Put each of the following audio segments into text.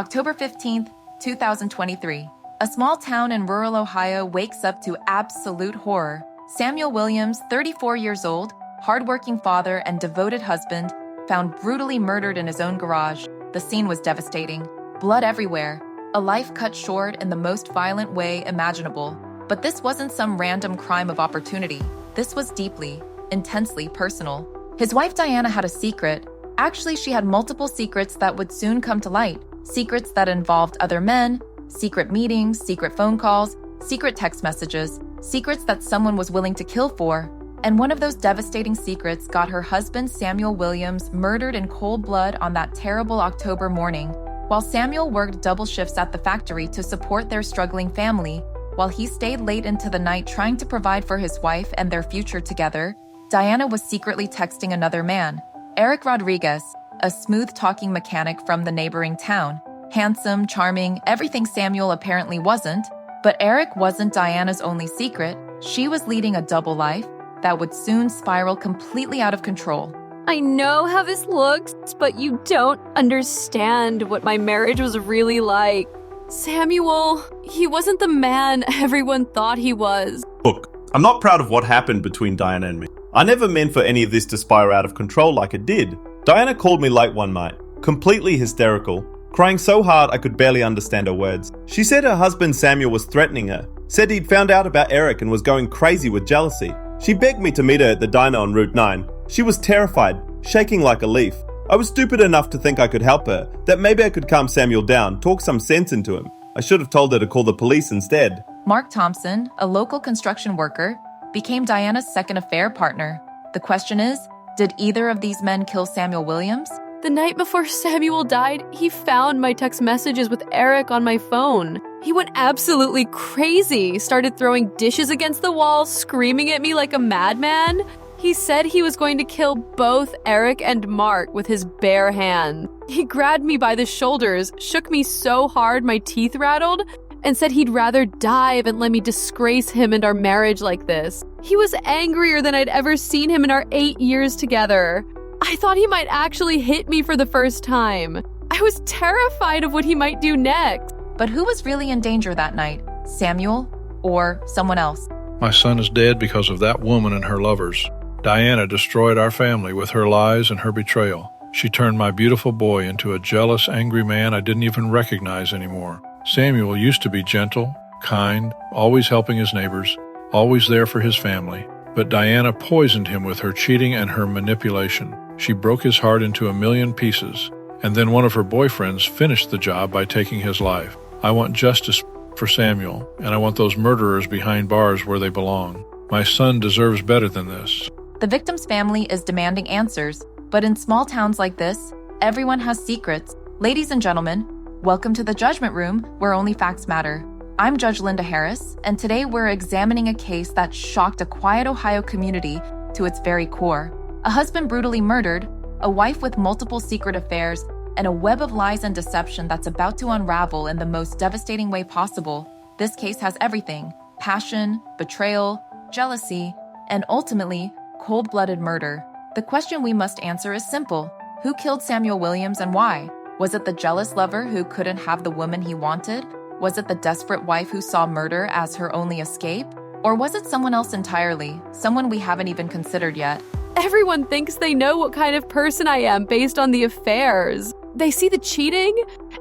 October 15th, 2023. A small town in rural Ohio wakes up to absolute horror. Samuel Williams, 34 years old, hardworking father and devoted husband, found brutally murdered in his own garage. The scene was devastating. Blood everywhere. A life cut short in the most violent way imaginable. But this wasn't some random crime of opportunity. This was deeply, intensely personal. His wife Diana had a secret. Actually, she had multiple secrets that would soon come to light. Secrets that involved other men, secret meetings, secret phone calls, secret text messages, secrets that someone was willing to kill for. And one of those devastating secrets got her husband Samuel Williams murdered in cold blood on that terrible October morning. While Samuel worked double shifts at the factory to support their struggling family, while he stayed late into the night trying to provide for his wife and their future together, Diana was secretly texting another man, Eric Rodriguez, a smooth-talking mechanic from the neighboring town. Handsome, charming, everything Samuel apparently wasn't. But Eric wasn't Diana's only secret. She was leading a double life that would soon spiral completely out of control. I know how this looks, but you don't understand what my marriage was really like. Samuel, he wasn't the man everyone thought he was. Look, I'm not proud of what happened between Diana and me. I never meant for any of this to spiral out of control like it did. Diana called me late one night, completely hysterical, crying so hard I could barely understand her words. She said her husband Samuel was threatening her, said he'd found out about Eric and was going crazy with jealousy. She begged me to meet her at the diner on Route 9. She was terrified, shaking like a leaf. I was stupid enough to think I could help her, that maybe I could calm Samuel down, talk some sense into him. I should have told her to call the police instead. Mark Thompson, a local construction worker, became Diana's second affair partner. The question is, did either of these men kill Samuel Williams? The night before Samuel died, he found my text messages with Eric on my phone. He went absolutely crazy, started throwing dishes against the wall, screaming at me like a madman. He said he was going to kill both Eric and Mark with his bare hands. He grabbed me by the shoulders, shook me so hard my teeth rattled, and said he'd rather die than let me disgrace him and our marriage like this. He was angrier than I'd ever seen him in our 8 years together. I thought he might actually hit me for the first time. I was terrified of what he might do next. But who was really in danger that night? Samuel or someone else? My son is dead because of that woman and her lovers. Diana destroyed our family with her lies and her betrayal. She turned my beautiful boy into a jealous, angry man I didn't even recognize anymore. Samuel used to be gentle, kind, always helping his neighbors, always there for his family. But Diana poisoned him with her cheating and her manipulation. She broke his heart into a million pieces, and then one of her boyfriends finished the job by taking his life. I want justice for Samuel, and I want those murderers behind bars where they belong. My son deserves better than this. The victim's family is demanding answers, but in small towns like this, everyone has secrets. Ladies and gentlemen, welcome to the Judgment Room, where only facts matter. I'm Judge Linda Harris, and today we're examining a case that shocked a quiet Ohio community to its very core. A husband brutally murdered, a wife with multiple secret affairs, and a web of lies and deception that's about to unravel in the most devastating way possible. This case has everything: passion, betrayal, jealousy, and ultimately, cold-blooded murder. The question we must answer is simple. Who killed Samuel Williams and why? Was it the jealous lover who couldn't have the woman he wanted? Was it the desperate wife who saw murder as her only escape? Or was it someone else entirely, someone we haven't even considered yet? Everyone thinks they know what kind of person I am based on the affairs. They see the cheating,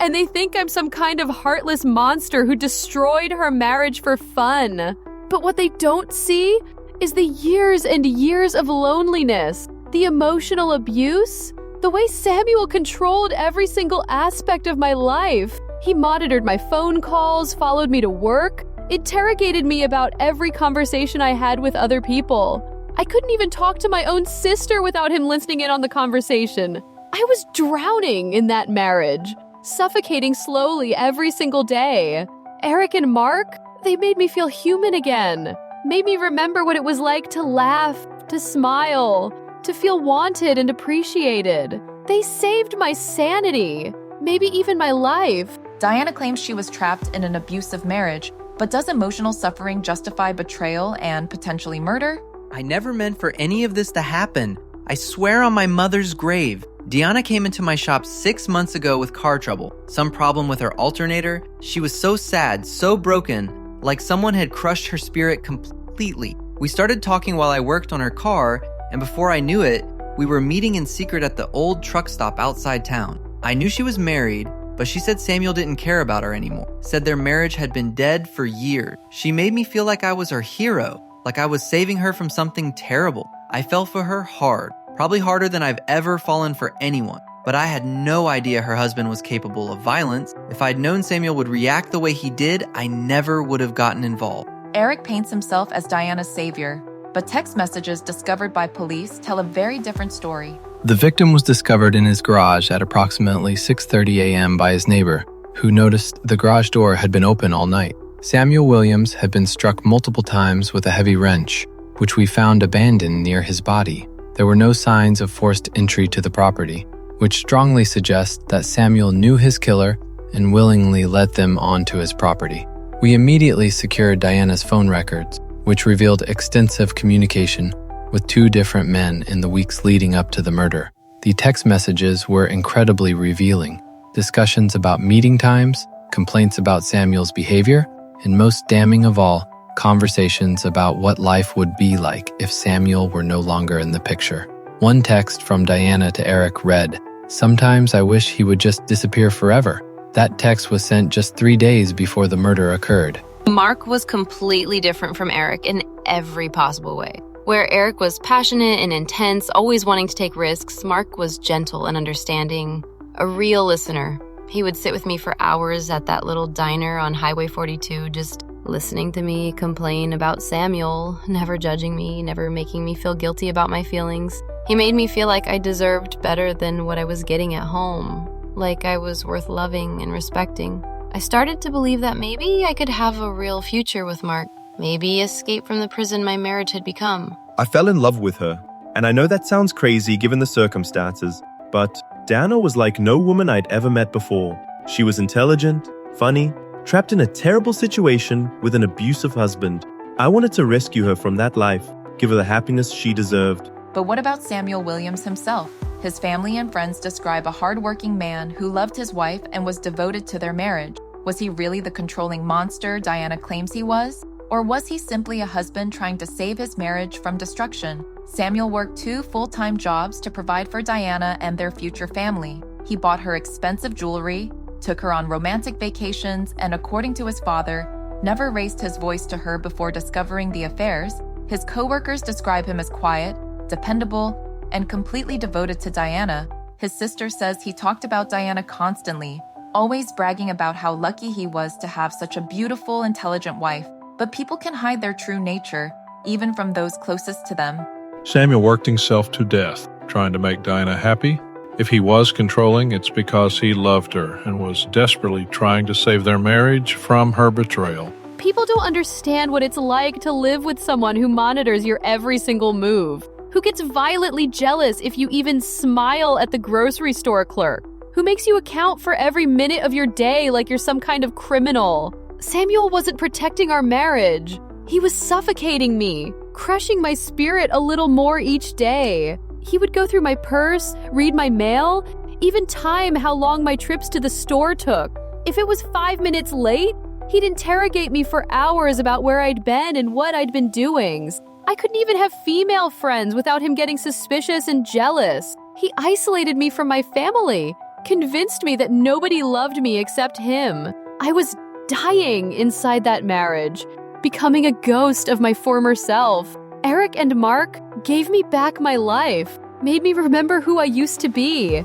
and they think I'm some kind of heartless monster who destroyed her marriage for fun. But what they don't see is the years and years of loneliness, the emotional abuse, the way Samuel controlled every single aspect of my life. He monitored my phone calls, followed me to work, interrogated me about every conversation I had with other people. I couldn't even talk to my own sister without him listening in on the conversation. I was drowning in that marriage, suffocating slowly every single day. Eric and Mark, they made me feel human again, made me remember what it was like to laugh, to smile, to feel wanted and appreciated. They saved my sanity, maybe even my life. Diana claims she was trapped in an abusive marriage, but does emotional suffering justify betrayal and potentially murder? I never meant for any of this to happen. I swear on my mother's grave. Deanna came into my shop 6 months ago with car trouble, some problem with her alternator. She was so sad, so broken, like someone had crushed her spirit completely. We started talking while I worked on her car, and before I knew it, we were meeting in secret at the old truck stop outside town. I knew she was married, but she said Samuel didn't care about her anymore, said their marriage had been dead for years. She made me feel like I was her hero, like I was saving her from something terrible. I fell for her hard, probably harder than I've ever fallen for anyone. But I had no idea her husband was capable of violence. If I'd known Samuel would react the way he did, I never would have gotten involved. Eric paints himself as Diana's savior, but text messages discovered by police tell a very different story. The victim was discovered in his garage at approximately 6:30 a.m. by his neighbor, who noticed the garage door had been open all night. Samuel Williams had been struck multiple times with a heavy wrench, which we found abandoned near his body. There were no signs of forced entry to the property, which strongly suggests that Samuel knew his killer and willingly led them onto his property. We immediately secured Diana's phone records, which revealed extensive communication with 2 different men in the weeks leading up to the murder. The text messages were incredibly revealing. Discussions about meeting times, complaints about Samuel's behavior, and most damning of all, conversations about what life would be like if Samuel were no longer in the picture. One text from Diana to Eric read, "Sometimes I wish he would just disappear forever." That text was sent just 3 days before the murder occurred. Mark was completely different from Eric in every possible way. Where Eric was passionate and intense, always wanting to take risks, Mark was gentle and understanding, a real listener. He would sit with me for hours at that little diner on Highway 42, just listening to me complain about Samuel, never judging me, never making me feel guilty about my feelings. He made me feel like I deserved better than what I was getting at home, like I was worth loving and respecting. I started to believe that maybe I could have a real future with Mark, maybe escape from the prison my marriage had become. I fell in love with her, and I know that sounds crazy given the circumstances, but Diana was like no woman I'd ever met before. She was intelligent, funny, trapped in a terrible situation with an abusive husband. I wanted to rescue her from that life, give her the happiness she deserved. But what about Samuel Williams himself? His family and friends describe a hardworking man who loved his wife and was devoted to their marriage. Was he really the controlling monster Diana claims he was? Or was he simply a husband trying to save his marriage from destruction? Samuel worked 2 full-time jobs to provide for Diana and their future family. He bought her expensive jewelry, took her on romantic vacations, and according to his father, never raised his voice to her before discovering the affairs. His co-workers describe him as quiet, dependable, and completely devoted to Diana. His sister says he talked about Diana constantly, always bragging about how lucky he was to have such a beautiful, intelligent wife. But people can hide their true nature, even from those closest to them. Samuel worked himself to death, trying to make Diana happy. If he was controlling, it's because he loved her and was desperately trying to save their marriage from her betrayal. People don't understand what it's like to live with someone who monitors your every single move, who gets violently jealous if you even smile at the grocery store clerk, who makes you account for every minute of your day like you're some kind of criminal. Samuel wasn't protecting our marriage. He was suffocating me, crushing my spirit a little more each day. He would go through my purse, read my mail, even time how long my trips to the store took. If it was 5 minutes late, he'd interrogate me for hours about where I'd been and what I'd been doing. I couldn't even have female friends without him getting suspicious and jealous. He isolated me from my family, convinced me that nobody loved me except him. I was dying inside that marriage, becoming a ghost of my former self. Eric and Mark gave me back my life, made me remember who I used to be.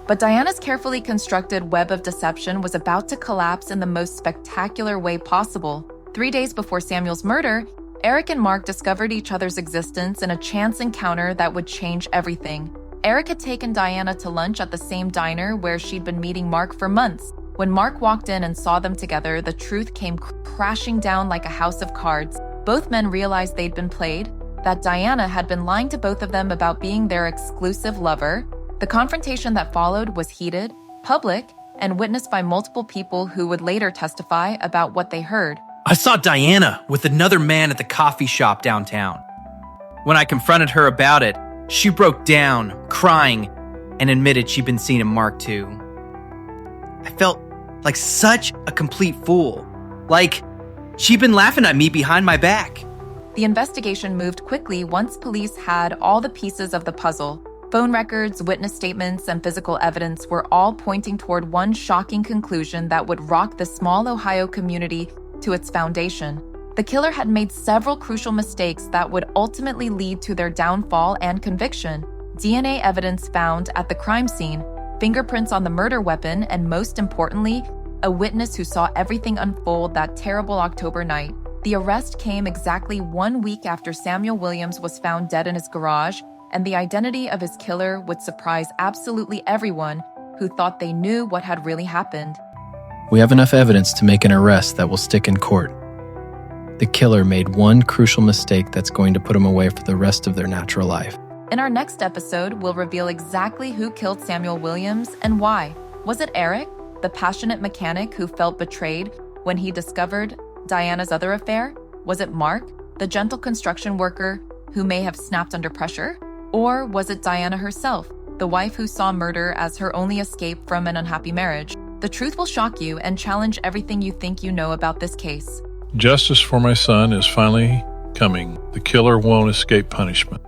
But Diana's carefully constructed web of deception was about to collapse in the most spectacular way possible. 3 days before Samuel's murder, Eric and Mark discovered each other's existence in a chance encounter that would change everything. Eric had taken Diana to lunch at the same diner where she'd been meeting Mark for months. When Mark walked in and saw them together, the truth came crashing down like a house of cards. Both men realized they'd been played, that Diana had been lying to both of them about being their exclusive lover. The confrontation that followed was heated, public, and witnessed by multiple people who would later testify about what they heard. I saw Diana with another man at the coffee shop downtown. When I confronted her about it, she broke down, crying, and admitted she'd been seen at Mark too. I felt like such a complete fool. Like she'd been laughing at me behind my back. The investigation moved quickly once police had all the pieces of the puzzle. Phone records, witness statements, and physical evidence were all pointing toward one shocking conclusion that would rock the small Ohio community to its foundation. The killer had made several crucial mistakes that would ultimately lead to their downfall and conviction. DNA evidence found at the crime scene, fingerprints on the murder weapon, and most importantly, a witness who saw everything unfold that terrible October night. The arrest came exactly 1 week after Samuel Williams was found dead in his garage, and the identity of his killer would surprise absolutely everyone who thought they knew what had really happened. We have enough evidence to make an arrest that will stick in court. The killer made one crucial mistake that's going to put him away for the rest of their natural life. In our next episode, we'll reveal exactly who killed Samuel Williams and why. Was it Eric, the passionate mechanic who felt betrayed when he discovered Diana's other affair? Was it Mark, the gentle construction worker who may have snapped under pressure? Or was it Diana herself, the wife who saw murder as her only escape from an unhappy marriage? The truth will shock you and challenge everything you think you know about this case. Justice for my son is finally coming. The killer won't escape punishment.